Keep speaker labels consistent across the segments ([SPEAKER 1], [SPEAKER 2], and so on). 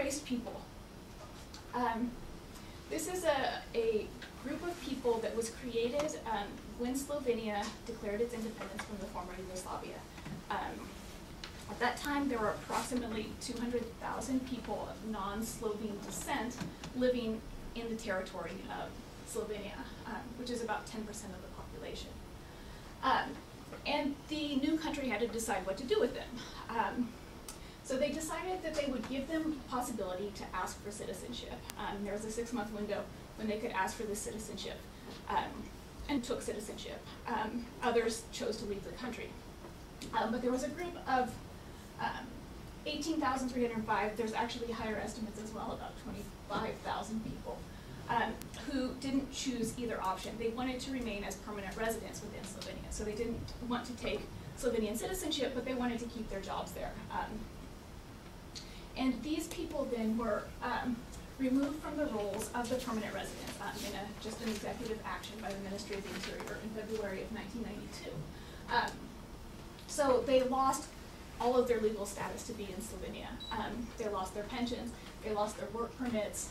[SPEAKER 1] erased people. This is a group of people that was created when Slovenia declared its independence from the former Yugoslavia. At that time, there were approximately 200,000 people of non-Slovene descent living in the territory of Slovenia, which is about 10% of the population. And the new country had to decide what to do with them. So they decided that they would give them the possibility to ask for citizenship. There was a 6-month window when they could ask for this citizenship, and took citizenship. Others chose to leave the country. But there was a group of 18,305, there's actually higher estimates as well, about 25,000 people, who didn't choose either option. They wanted to remain as permanent residents within Slovenia. So they didn't want to take Slovenian citizenship, but they wanted to keep their jobs there. And these people then were removed from the roles of the permanent residents in just an executive action by the Ministry of the Interior in February of 1992. So they lost all of their legal status to be in Slovenia. They lost their pensions, they lost their work permits,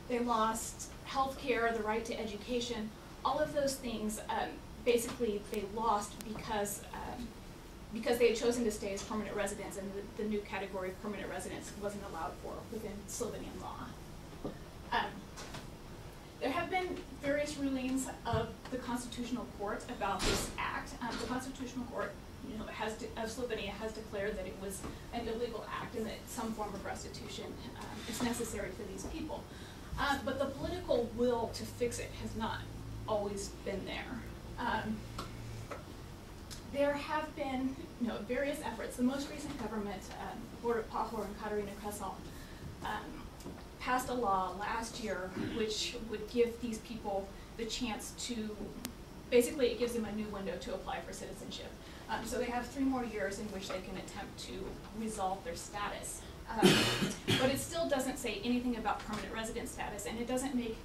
[SPEAKER 1] they lost health care, the right to education. All of those things, basically, they lost because they had chosen to stay as permanent residents, and the new category of permanent residents wasn't allowed for within Slovenian law. There have been various rulings of the Constitutional Court about this act. The Constitutional Court, of Slovenia has declared that it was an illegal act and that some form of restitution is necessary for these people. But the political will to fix it has not always been there. There have been various efforts. The most recent government, Borut Pahor and Katarina Kresal, passed a law last year which would give these people the chance to, basically it gives them a new window to apply for citizenship. So they have 3 more years in which they can attempt to resolve their status. But it still doesn't say anything about permanent resident status, and it doesn't make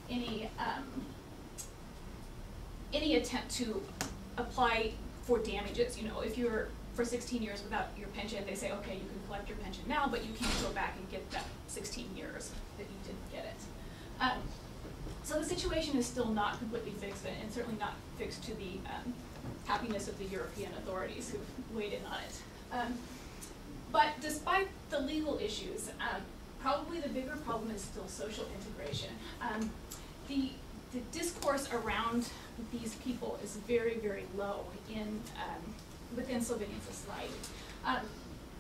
[SPEAKER 1] any attempt to apply for damages. If you're for 16 years without your pension, they say, okay, you can collect your pension now, but you can't go back and get that 16 years that you didn't get it. So the situation is still not completely fixed, and certainly not fixed to the happiness of the European authorities who've weighed in on it. But despite the legal issues, probably the bigger problem is still social integration. The discourse around these people is very, very low within Slovenian society.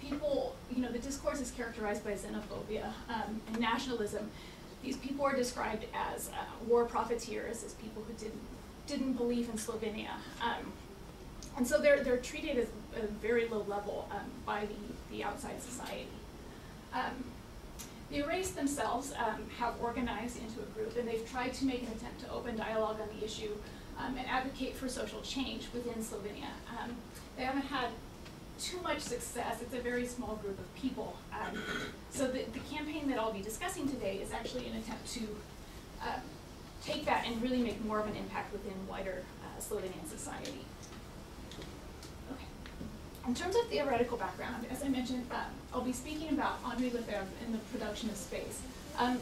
[SPEAKER 1] People, the discourse is characterized by xenophobia and nationalism. These people are described as war profiteers, as people who didn't believe in Slovenia. And so they're treated at a very low level by the outside society. The erased themselves have organized into a group, and they've tried to make an attempt to open dialogue on the issue and advocate for social change within Slovenia. They haven't had too much success. It's a very small group of people. So the campaign that I'll be discussing today is actually an attempt to take that and really make more of an impact within wider Slovenian society. Okay. In terms of theoretical background, as I mentioned, I'll be speaking about Henri Lefebvre and the production of space.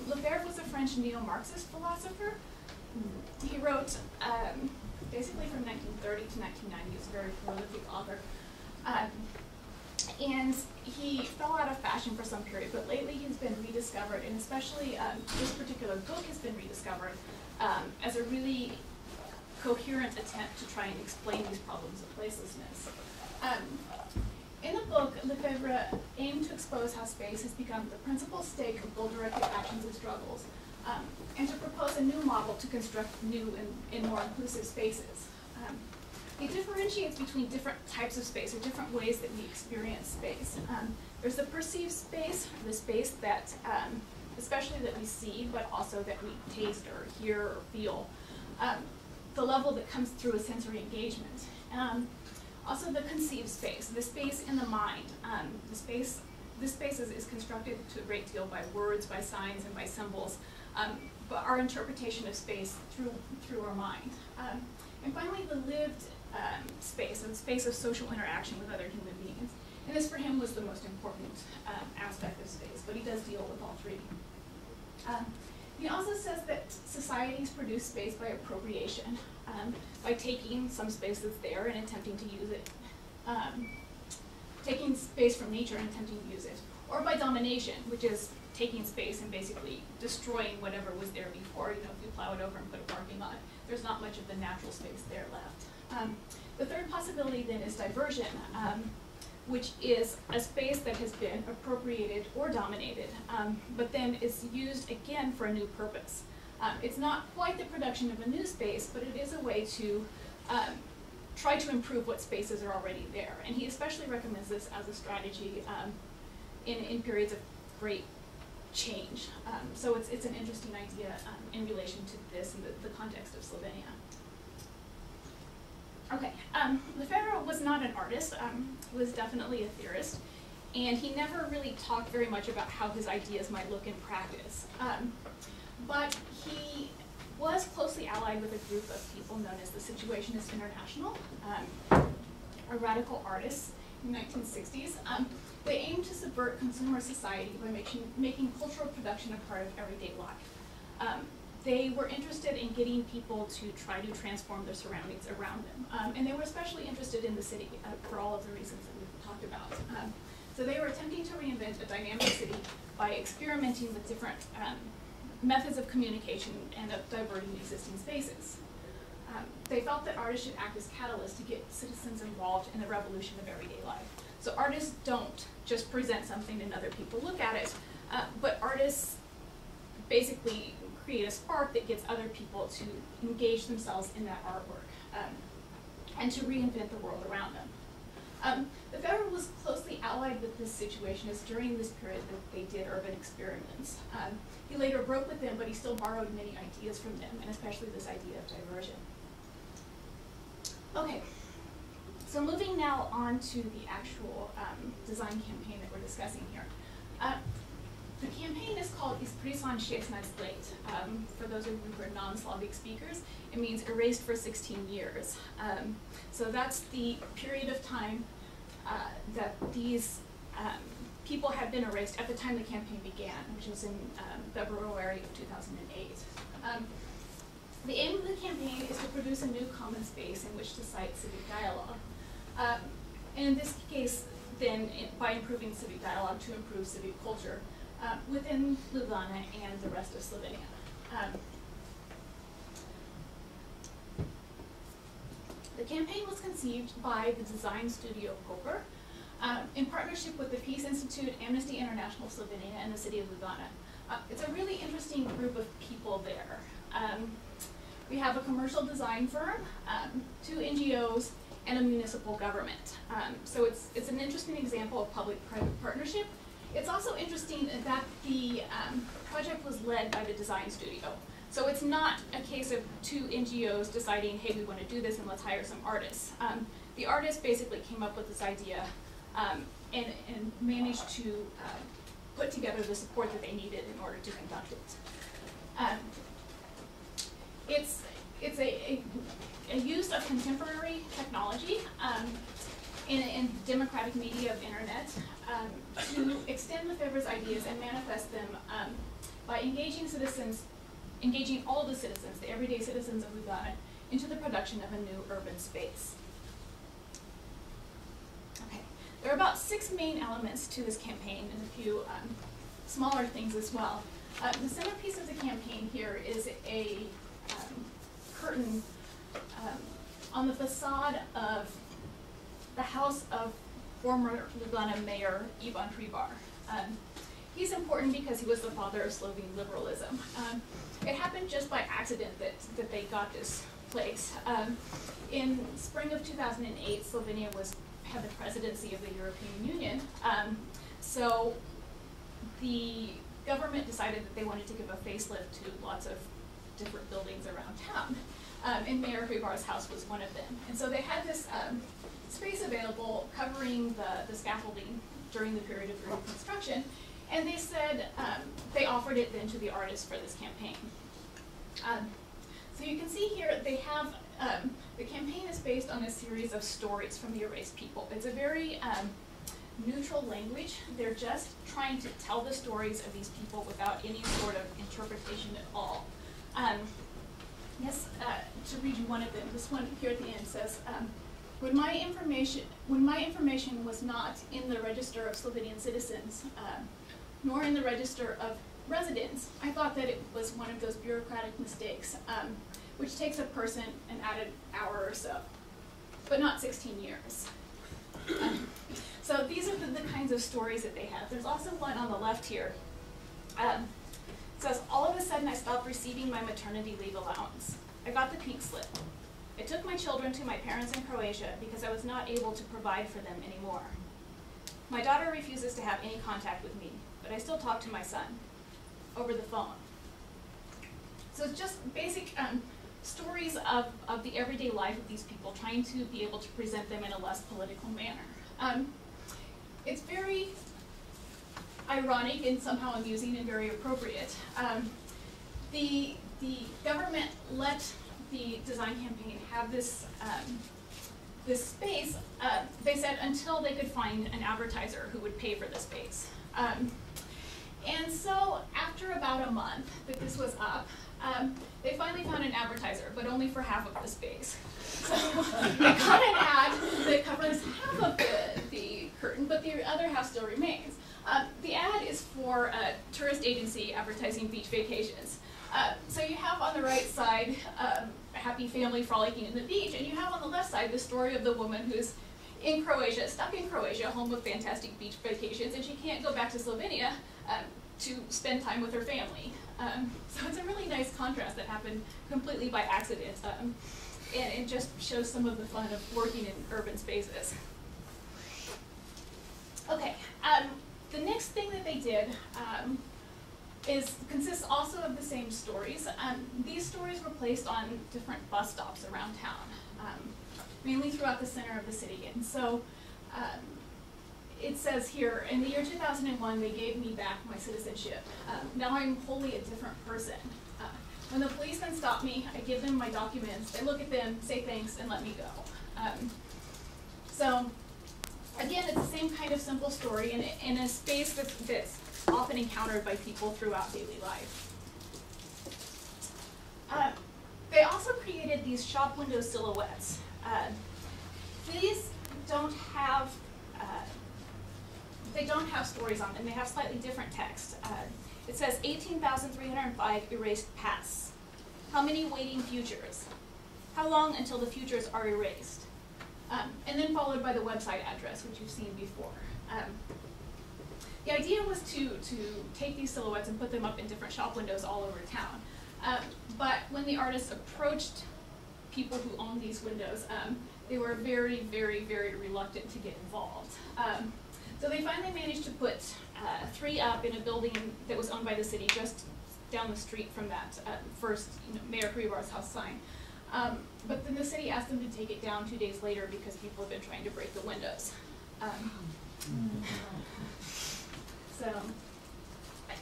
[SPEAKER 1] Lefebvre was a French neo-Marxist philosopher. He wrote basically from 1930 to 1990. He was a very prolific author. And he fell out of fashion for some period, but lately he's been rediscovered, and especially this particular book has been rediscovered as a really coherent attempt to try and explain these problems of placelessness. In the book, Lefebvre aimed to expose how space has become the principal stake of goal-directed actions and struggles, and to propose a new model to construct new and more inclusive spaces. He differentiates between different types of space, or different ways that we experience space. There's the perceived space, the space that, especially that we see, but also that we taste or hear or feel. The level that comes through a sensory engagement. Also the conceived space, the space in the mind. This space is constructed to a great deal by words, by signs, and by symbols, but our interpretation of space through our mind. And finally, the lived space, or the space of social interaction with other human beings. And this for him was the most important aspect of space, but he does deal with all three. He also says that societies produce space by appropriation, by taking some space that's there and attempting to use it, taking space from nature and attempting to use it, or by domination, which is taking space and basically destroying whatever was there before. You know, if you plow it over and put a parking lot, there's not much of the natural space there left. The third possibility then is diversion, which is a space that has been appropriated or dominated, but then is used again for a new purpose. It's not quite the production of a new space, but it is a way to try to improve what spaces are already there. And he especially recommends this as a strategy in periods of great change. So it's an interesting idea in relation to this in the context of Slovenia. Okay, Lefebvre was not an artist, he was definitely a theorist, and he never really talked very much about how his ideas might look in practice. But he was closely allied with a group of people known as the Situationist International, a radical artists in the 1960s. They aimed to subvert consumer society by making cultural production a part of everyday life. They were interested in getting people to try to transform their surroundings around them. And they were especially interested in the city for all of the reasons that we've talked about. So they were attempting to reinvent a dynamic city by experimenting with different methods of communication and of diverting existing spaces. They felt that artists should act as catalysts to get citizens involved in the revolution of everyday life. So artists don't just present something and other people look at it, but artists basically create a spark that gets other people to engage themselves in that artwork and to reinvent the world around them. Lefebvre was closely allied with this Situationists during this period that they did urban experiments. He later broke with them, but he still borrowed many ideas from them, and especially this idea of diversion. Okay, so moving now on to the actual design campaign that we're discussing here. The campaign is called Izbrisan 16 let. For those of you who are non-Slavic speakers, it means erased for 16 years. So that's the period of time that these people had been erased at the time the campaign began, which was in February of 2008. The aim of the campaign is to produce a new common space in which to cite civic dialogue. And in this case, then, by improving civic dialogue, to improve civic culture within Ljubljana and the rest of Slovenia. The campaign was conceived by the design studio Koper in partnership with the Peace Institute, Amnesty International Slovenia, and the city of Ljubljana. It's a really interesting group of people there. We have a commercial design firm, 2 NGOs, and a municipal government. So it's an interesting example of public-private partnership. It's also interesting that the project was led by the design studio. So it's not a case of 2 NGOs deciding, hey, we want to do this and let's hire some artists. The artists basically came up with this idea and managed to put together the support that they needed in order to conduct it. It's a use of contemporary technology in democratic media of internet to extend Lefebvre's ideas and manifest them by engaging all of the citizens, the everyday citizens of Ljubljana, into the production of a new urban space. Okay, there are about 6 main elements to this campaign and a few smaller things as well. The centerpiece of the campaign here is a curtain on the facade of the house of former Ljubljana mayor Ivan Hribar. He's important because he was the father of Slovene liberalism. It happened just by accident that they got this place. In spring of 2008, Slovenia had the presidency of the European Union. So the government decided that they wanted to give a facelift to lots of different buildings around town. And Mayor Hribar's house was one of them. And so they had this space available covering the scaffolding during the period of reconstruction. And they said, they offered it then to the artists for this campaign. So you can see here, they have, the campaign is based on a series of stories from the erased people. It's a very neutral language. They're just trying to tell the stories of these people without any sort of interpretation at all. Yes, to read you one of them, this one here at the end says, when my information was not in the register of Slovenian citizens, nor in the register of residents, I thought that it was one of those bureaucratic mistakes, which takes a person an added hour or so, but not 16 years. So these are the kinds of stories that they have. There's also one on the left here. It says, all of a sudden I stopped receiving my maternity leave allowance. I got the pink slip. I took my children to my parents in Croatia because I was not able to provide for them anymore. My daughter refuses to have any contact with me, but I still talk to my son over the phone. So it's just basic stories of the everyday life of these people, trying to be able to present them in a less political manner. It's very ironic and somehow amusing and very appropriate. The government let the design campaign have this this space. They said until they could find an advertiser who would pay for the space. And so after about a month that this was up, they finally found an advertiser, but only for half of the space. So they got an ad that covers half of the curtain, but the other half still remains. The ad is for a tourist agency advertising beach vacations. So you have on the right side a happy family frolicking in the beach, and you have on the left side the story of the woman who's in Croatia, stuck in Croatia, home with fantastic beach vacations, and she can't go back to Slovenia to spend time with her family. So it's a really nice contrast that happened completely by accident, and it just shows some of the fun of working in urban spaces. Okay, the next thing that they did consists also of the same stories. These stories were placed on different bus stops around town, mainly throughout the center of the city. And so it says here, in the year 2001, they gave me back my citizenship. Now I'm wholly a different person. When the policemen stop me, I give them my documents, they look at them, say thanks, and let me go. So again, it's the same kind of simple story in a space that's often encountered by people throughout daily life. They also created these shop window silhouettes. These don't have stories on them. They have slightly different text. It says 18,305 erased pasts. How many waiting futures? How long until the futures are erased? And then followed by the website address, which you've seen before. The idea was to take these silhouettes and put them up in different shop windows all over town. But when the artists approached people who owned these windows, they were very, very, very reluctant to get involved. So they finally managed to put 3 up in a building that was owned by the city just down the street from that first Mayor Krivar's house sign. But then the city asked them to take it down 2 days later because people had been trying to break the windows. So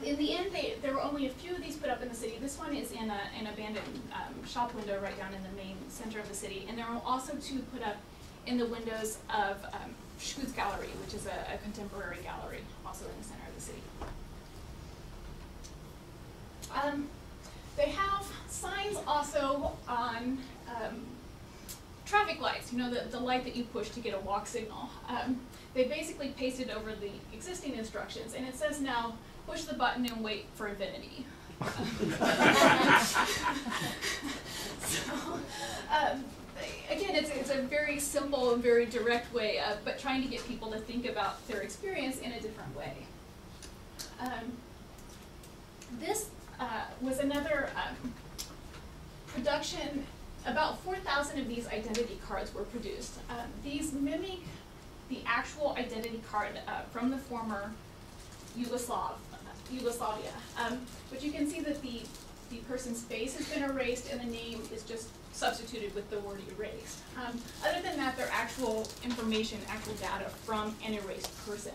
[SPEAKER 1] in the end, there were only a few of these put up in the city. This one is in an abandoned shop window right down in the main center of the city. And there were also 2 put up in the windows of Schutz Gallery, which is a contemporary gallery, also in the center of the city. They have signs also on traffic lights, the light that you push to get a walk signal. They basically pasted over the existing instructions, and it says now, push the button and wait for infinity. So, again, it's a very simple and very direct way, but trying to get people to think about their experience in a different way. This was another production. About 4,000 of these identity cards were produced. These mimic the actual identity card from the former Yugoslavia. But you can see that the person's face has been erased and the name is just substituted with the word erased. Other than that, they're actual information, actual data from an erased person.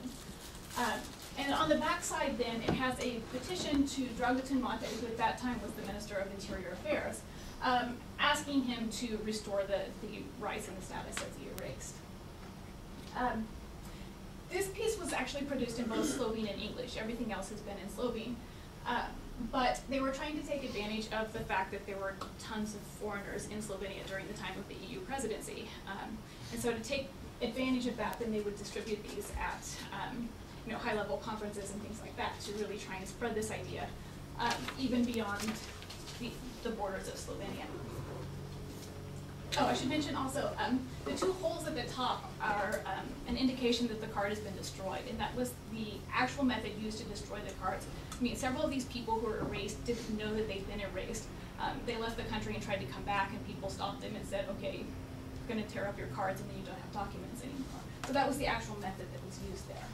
[SPEAKER 1] And on the back side then, it has a petition to Dragutin Mate, who at that time was the Minister of Interior Affairs, asking him to restore the rights and the status of the erased. This piece actually produced in both Slovene and English. Everything else has been in Slovene. But they were trying to take advantage of the fact that there were tons of foreigners in Slovenia during the time of the EU presidency. And so to take advantage of that, then they would distribute these at high-level conferences and things like that to really try and spread this idea even beyond the borders of Slovenia. Oh, I should mention also, the two holes at the top are an indication that the card has been destroyed, and that was the actual method used to destroy the cards. I mean, several of these people who were erased didn't know that they'd been erased. They left the country and tried to come back, and people stopped them and said, okay, we're going to tear up your cards, and then you don't have documents anymore. So that was the actual method that was used there.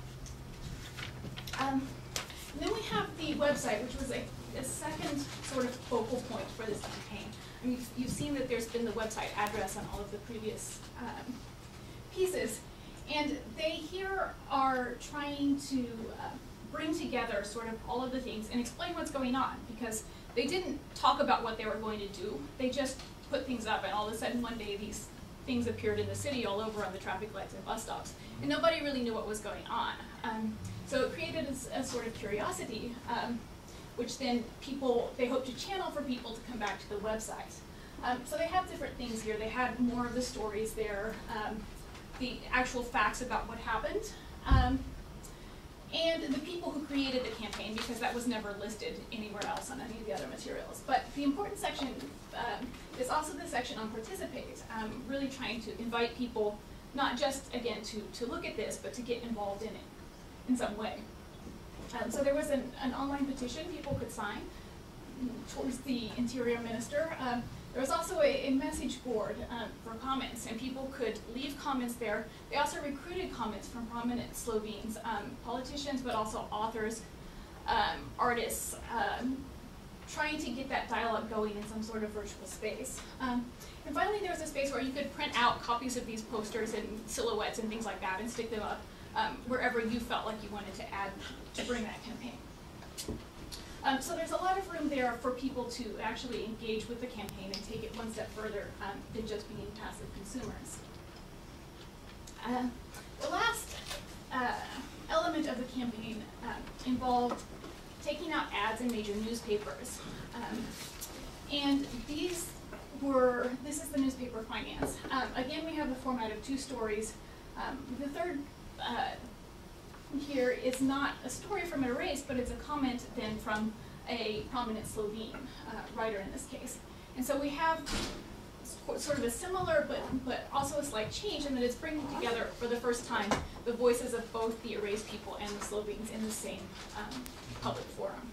[SPEAKER 1] Then we have the website, which was a second sort of focal point for this campaign. I mean, you've seen that there's been the website address on all of the previous pieces, and they here are trying to bring together sort of all of the things and explain what's going on, because they didn't talk about what they were going to do. They just put things up, and all of a sudden one day these things appeared in the city all over on the traffic lights and bus stops, and nobody really knew what was going on. So it created a sort of curiosity, which then they hope to channel for people to come back to the website. So they have different things here. They had more of the stories there, the actual facts about what happened, and the people who created the campaign, because that was never listed anywhere else on any of the other materials. But the important section is also the section on participate, really trying to invite people, not just, again, to look at this, but to get involved in it in some way. So there was an online petition people could sign towards the Interior Minister. There was also a message board for comments, and people could leave comments there. They also recruited comments from prominent Slovenes, politicians, but also authors, artists, trying to get that dialogue going in some sort of virtual space. And finally, there was a space where you could print out copies of these posters and silhouettes and things like that and stick them up wherever you felt like you wanted to add to bring that campaign. So there's a lot of room there for people to actually engage with the campaign and take it one step further than just being passive consumers. The last element of the campaign involved taking out ads in major newspapers. And this is the newspaper Finance. Again, we have the format of two stories. The third here is not a story from an erase, but it's a comment then from a prominent Slovene writer in this case. And so we have sort of a similar but also a slight change in that it's bringing together for the first time the voices of both the erased people and the Slovenes in the same public forum.